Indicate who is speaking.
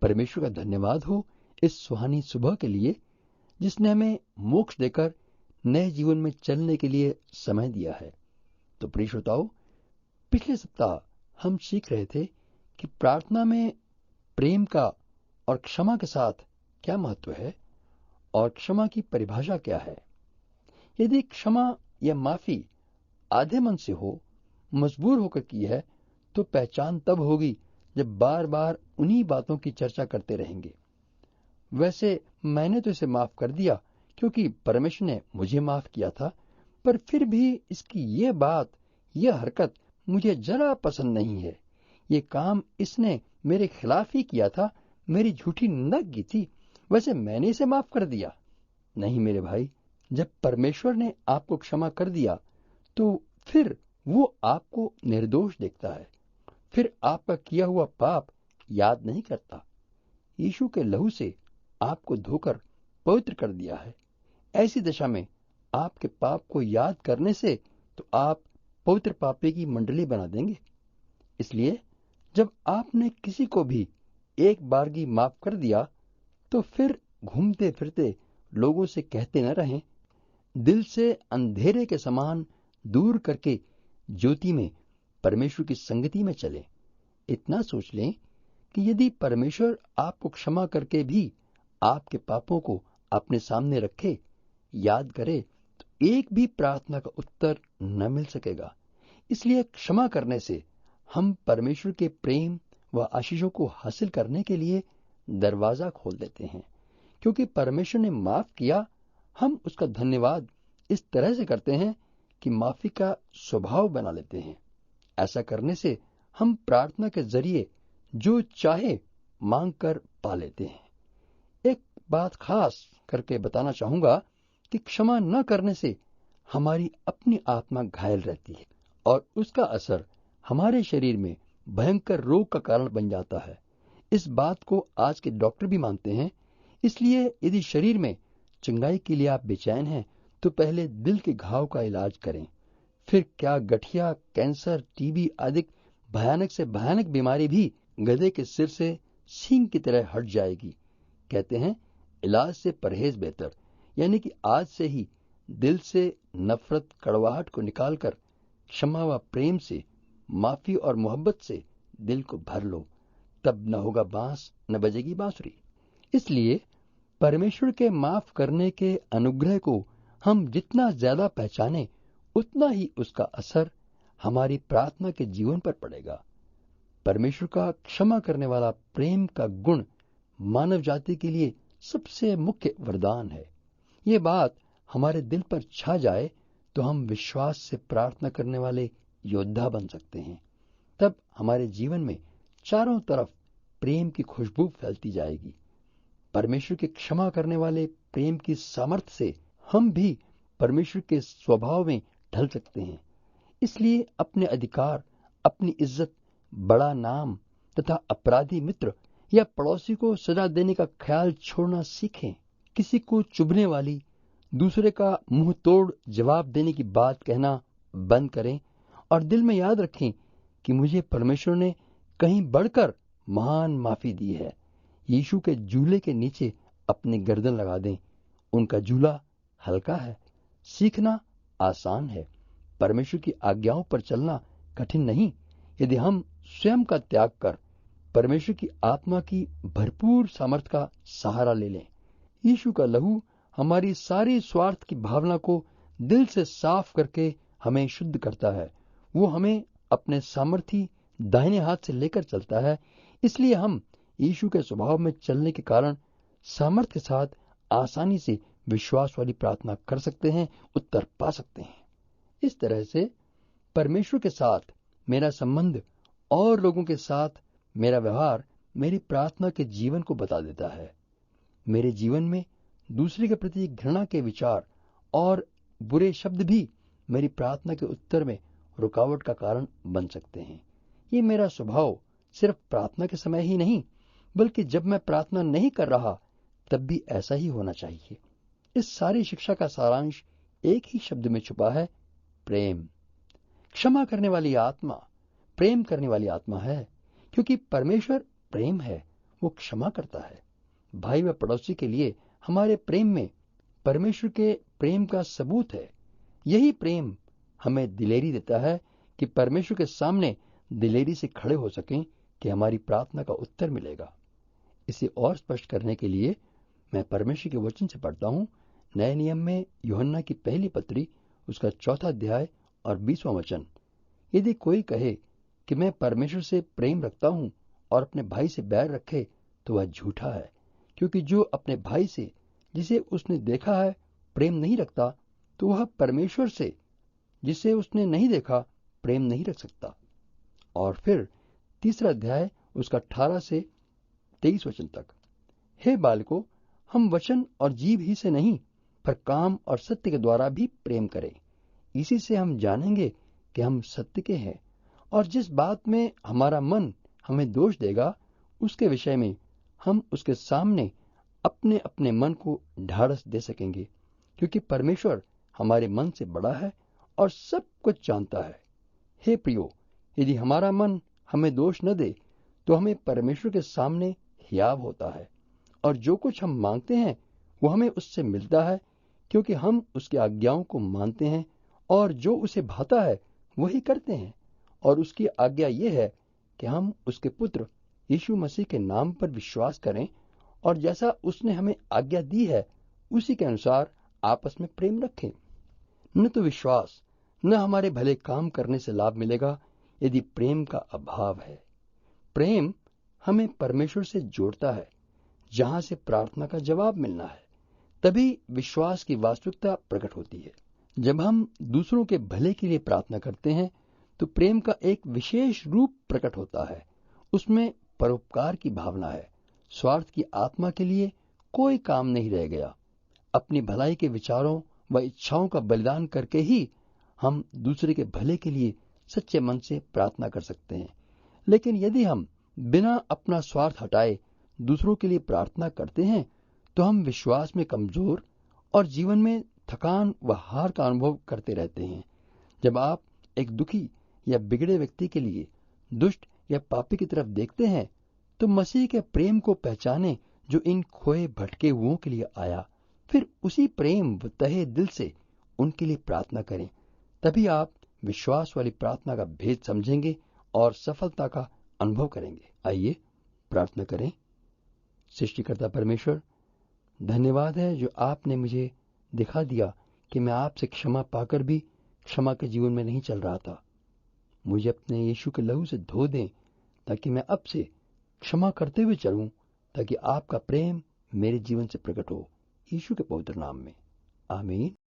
Speaker 1: परमेश्वर का धन्यवाद हो इस सुहानी सुबह के लिए, जिसने हमें मोक्ष देकर नए जीवन में चलने के लिए समय दिया है। तो प्रिय श्रोताओ, पिछले सप्ताह हम सीख रहे थे कि प्रार्थना में प्रेम का और क्षमा के साथ क्या महत्व है और क्षमा की परिभाषा क्या है। यदि क्षमा या माफी आधे मन से हो, मजबूर होकर की है, तो पहचान तब होगी जब बार बार उन्हीं बातों की चर्चा करते रहेंगे। वैसे मैंने तो इसे माफ कर दिया क्योंकि परमेश्वर ने मुझे माफ किया था, पर फिर भी इसकी ये बात, यह हरकत मुझे जरा पसंद नहीं है। ये काम इसने मेरे खिलाफ ही किया था, मेरी झूठी निंदा की थी, वैसे मैंने इसे माफ कर दिया। नहीं मेरे भाई, जब परमेश्वर ने आपको क्षमा कर दिया तो फिर वो आपको निर्दोष देखता है, फिर आपका किया हुआ पाप याद नहीं करता। यीशु के लहू से आपको धोकर पवित्र कर दिया है। ऐसी दशा में आपके पाप को याद करने से तो आप पवित्र पापी की मंडली बना देंगे। इसलिए जब आपने किसी को भी एक बारगी माफ कर दिया, तो फिर घूमते फिरते लोगों से कहते न रहें, दिल से अंधेरे के समान दूर करके ज्योति में परमेश्वर की संगति में चलें। इतना सोच लें कि यदि परमेश्वर आपको क्षमा करके भी आपके पापों को अपने सामने रखे, याद करे, तो एक भी प्रार्थना का उत्तर न मिल सकेगा। इसलिए क्षमा करने से हम परमेश्वर के प्रेम व आशीषों को हासिल करने के लिए दरवाजा खोल देते हैं। क्योंकि परमेश्वर ने माफ किया, हम उसका धन्यवाद इस तरह से करते हैं कि माफी का स्वभाव बना लेते हैं। ऐसा करने से हम प्रार्थना के जरिए जो चाहे मांग कर पा लेते हैं। एक बात खास करके बताना चाहूंगा कि क्षमा न करने से हमारी अपनी आत्मा घायल रहती है और उसका असर हमारे शरीर में भयंकर रोग का कारण बन जाता है। इस बात को आज के डॉक्टर भी मानते हैं। इसलिए यदि शरीर में चंगाई के लिए आप बेचैन हैं, तो पहले दिल के घाव का इलाज करें। फिर क्या गठिया, कैंसर, टीबी आदि भयानक से भयानक बीमारी भी गधे के सिर से सींग की तरह हट जाएगी। कहते हैं इलाज से परहेज बेहतर, यानी कि आज से ही दिल से नफरत, कड़वाहट को निकालकर क्षमा व प्रेम से, माफी और मोहब्बत से दिल को भर लो। तब न होगा बांस, न बजेगी बांसुरी। इसलिए परमेश्वर के माफ करने के अनुग्रह को हम जितना ज्यादा पहचाने, उतना ही उसका असर हमारी प्रार्थना के जीवन पर पड़ेगा। परमेश्वर का क्षमा करने वाला प्रेम का गुण मानव जाति के लिए सबसे मुख्य वरदान है। ये बात हमारे दिल पर छा जाए तो हम विश्वास से प्रार्थना करने वाले योद्धा बन सकते हैं। तब हमारे जीवन में चारों तरफ प्रेम की खुशबू फैलती जाएगी। परमेश्वर के क्षमा करने वाले प्रेम की सामर्थ्य से हम भी परमेश्वर के स्वभाव में ढल सकते हैं। इसलिए अपने अधिकार, अपनी इज्जत, बड़ा नाम तथा अपराधी मित्र या पड़ोसी को सजा देने का ख्याल छोड़ना सीखें। किसी को चुभने वाली, दूसरे का मुंह तोड़ जवाब देने की बात कहना बंद करें और दिल में याद रखें कि मुझे परमेश्वर ने कहीं बढ़कर महान माफी दी है। यीशु के झूले के नीचे अपनी गर्दन लगा दें। उनका झूला हल्का है, सीखना आसान है। परमेश्वर की आज्ञाओं पर चलना कठिन नहीं, यदि हम स्वयं का त्याग कर परमेश्वर की आत्मा की भरपूर सामर्थ का सहारा ले लें। यीशु का लहू हमारी सारी स्वार्थ की भावना को दिल से साफ करके हमें शुद्ध करता है। वो हमें अपने सामर्थी दाहिने हाथ से लेकर चलता है। इसलिए हम यीशु के स्वभाव में चलने के कारण सामर्थ्य के साथ आसानी से विश्वास वाली प्रार्थना कर सकते हैं, उत्तर पा सकते हैं। इस तरह से परमेश्वर के साथ मेरा संबंध और लोगों के साथ मेरा व्यवहार मेरी प्रार्थना के जीवन को बता देता है। मेरे जीवन में दूसरे के प्रति घृणा के विचार और बुरे शब्द भी मेरी प्रार्थना के उत्तर में रुकावट का कारण बन सकते हैं। ये मेरा स्वभाव सिर्फ प्रार्थना के समय ही नहीं, बल्कि जब मैं प्रार्थना नहीं कर रहा तब भी ऐसा ही होना चाहिए। इस सारी शिक्षा का सारांश एक ही शब्द में छुपा है, प्रेम। क्षमा करने वाली आत्मा प्रेम करने वाली आत्मा है, क्योंकि परमेश्वर प्रेम है। वो क्षमा करता है। भाई व पड़ोसी के लिए हमारे प्रेम में परमेश्वर के प्रेम का सबूत है। यही प्रेम हमें दिलेरी देता है कि परमेश्वर के सामने दिलेरी से खड़े हो सकें कि हमारी प्रार्थना का उत्तर मिलेगा। इसे और स्पष्ट करने के लिए मैं परमेश्वर के वचन से पढ़ता हूँ। नए नियम में यूहन्ना की पहली पत्री उसका 4 अध्याय और 20वां वचन। यदि कोई कहे कि मैं परमेश्वर से प्रेम रखता हूँ और अपने भाई से बैर रखे तो वह झूठा है, क्योंकि जो अपने भाई से जिसे उसने देखा है प्रेम नहीं रखता तो वह परमेश्वर से जिसे उसने नहीं देखा प्रेम नहीं रख सकता। और फिर 3 अध्याय उसका 18 से 23 वचन तक। हे बालकों, हम वचन और जीव ही से नहीं पर काम और सत्य के द्वारा भी प्रेम करें। इसी से हम जानेंगे कि हम सत्य के हैं, और जिस बात में हमारा मन हमें दोष देगा उसके विषय में हम उसके सामने अपने अपने मन को ढाढ़स दे सकेंगे, क्योंकि परमेश्वर हमारे मन से बड़ा है और सब कुछ जानता है। हे प्रियो, यदि हमारा मन हमें दोष न दे तो हमें परमेश्वर के सामने हियाव होता है, और जो कुछ हम मांगते हैं वो हमें उससे मिलता है, क्योंकि हम उसकी आज्ञाओं को मानते हैं और जो उसे भाता है वही करते हैं। और उसकी आज्ञा ये है कि हम उसके पुत्र यीशु मसीह के नाम पर विश्वास करें और जैसा उसने हमें आज्ञा दी है उसी के अनुसार आपस में प्रेम रखें। न तो विश्वास न हमारे भले काम करने से लाभ मिलेगा यदि प्रेम का अभाव है। प्रेम हमें परमेश्वर से जोड़ता है, जहां से प्रार्थना का जवाब मिलना है। तभी विश्वास की वास्तविकता प्रकट होती है। जब हम दूसरों के भले के लिए प्रार्थना करते हैं तो प्रेम का एक विशेष रूप प्रकट होता है। उसमें परोपकार की भावना है। स्वार्थ की आत्मा के लिए कोई काम नहीं रह गया। अपनी भलाई के विचारों व इच्छाओं का बलिदान करके ही हम दूसरे के भले के लिए सच्चे मन से प्रार्थना कर सकते हैं। लेकिन यदि हम बिना अपना स्वार्थ हटाए दूसरों के लिए प्रार्थना करते हैं तो हम विश्वास में कमजोर और जीवन में थकान व हार का अनुभव करते रहते हैं। जब आप एक दुखी या बिगड़े व्यक्ति के लिए दुष्ट या पापी की तरफ देखते हैं तो मसीह के प्रेम को पहचानें जो इन खोए भटके हुओं के लिए आया। फिर उसी प्रेम व तहे दिल से उनके लिए प्रार्थना करें। तभी आप विश्वास वाली प्रार्थना का भेद समझेंगे और सफलता का अनुभव करेंगे। आइए प्रार्थना करें। सृष्टिकर्ता परमेश्वर, धन्यवाद है जो आपने मुझे दिखा दिया कि मैं आपसे क्षमा पाकर भी क्षमा के जीवन में नहीं चल रहा था। मुझे अपने यीशु के लहू से धो दें ताकि मैं अब से क्षमा करते हुए चलूं, ताकि आपका प्रेम मेरे जीवन से प्रकट हो। यीशु के पवित्र नाम में आमीन।